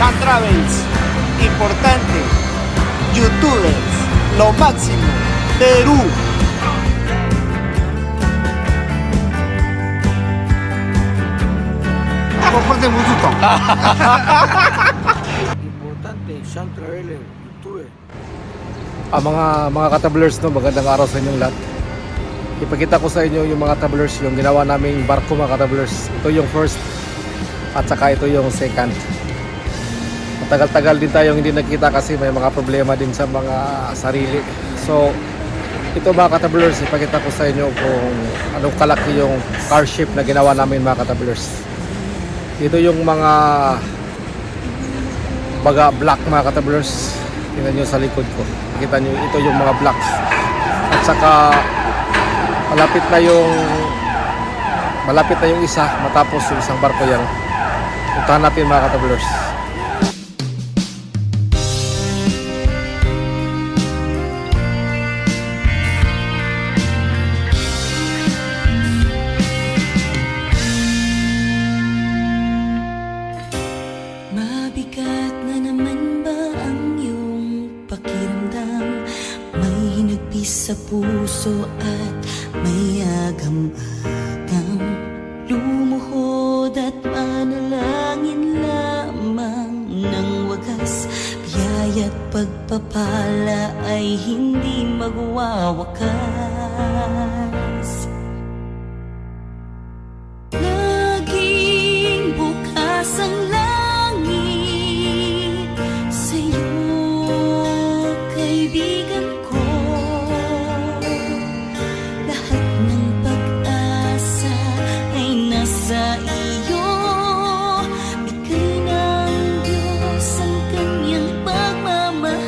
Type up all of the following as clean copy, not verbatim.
Chan Travels, importante, youtubers, lo máximo, Perú. Comparte mucho. Importante, Chan Travels, YouTube. Mga ka-travelers, no, magandang araw sa inyong lahat. Ipakita ko sa inyo yung mga travelers, yung ginawa naming barko, mga ka-travelers. Ito yung first at saka ito yung second. Matagal-tagal din tayong hindi nakita kasi may mga problema din sa mga sarili. So ito, mga ka-travelers, ipakita ko sa inyo kung anong kalaki yung car ship na ginawa namin, mga ka-travelers. Ito yung mga baga black, mga ka-travelers. Tingnan nyo sa likod ko, nakita nyo, ito yung mga blocks. At saka malapit na yung isa matapos yung isang barko yan. Puntahan natin, mga ka-travelers. Mabigat na naman ba ang iyong pakiramdam? May hinagpis sa puso at may agam-agam. Lumuhod at manalangin lamang ng wagas. Biyaya't pagpapala ay hindi magwawakas. Laging bukas ang langit sa'yo, kaibigan ko. Lahat ng pag-asa ay nasa iyo. Bigay ng Diyos ang kanyang pagmamahal.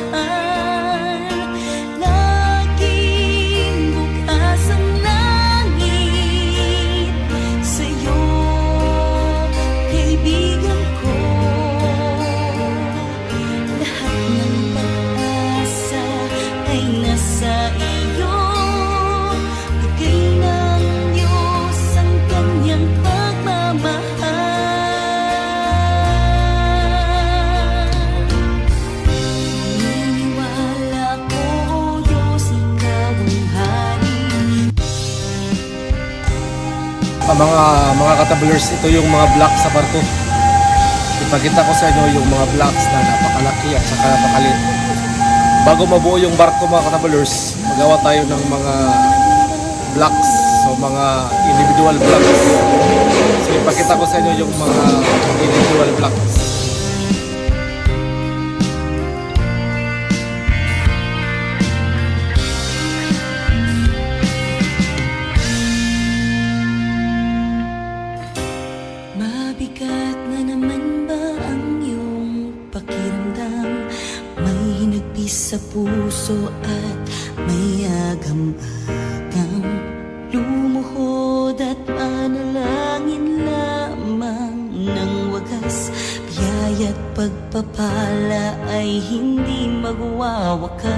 Laging bukas ang langit sa'yo, kaibigan ko. Lahat ng pag-asa ay nasa iyo. Bigay ng Diyos ang kanyang pagmamahal. Naniniwala ko, Diyos, ikaw ang hari. Mga ka-travelers, ito yung mga blocks sa barko. Ipakita ko sa inyo yung mga blocks na napakalaki at saka napakaliit. Bago mabuo yung barko, mga ka-travelers, magawa tayo ng mga blocks, so mga individual blocks. So ipakita ko sa inyo yung mga individual blocks. Mabigat na naman ba ang iyong pakiramdam? May hinagpis sa puso at may agam-agam. Lumuhod at manalangin lamang ng wagas. Biyaya't pagpapala ay hindi magwawakas.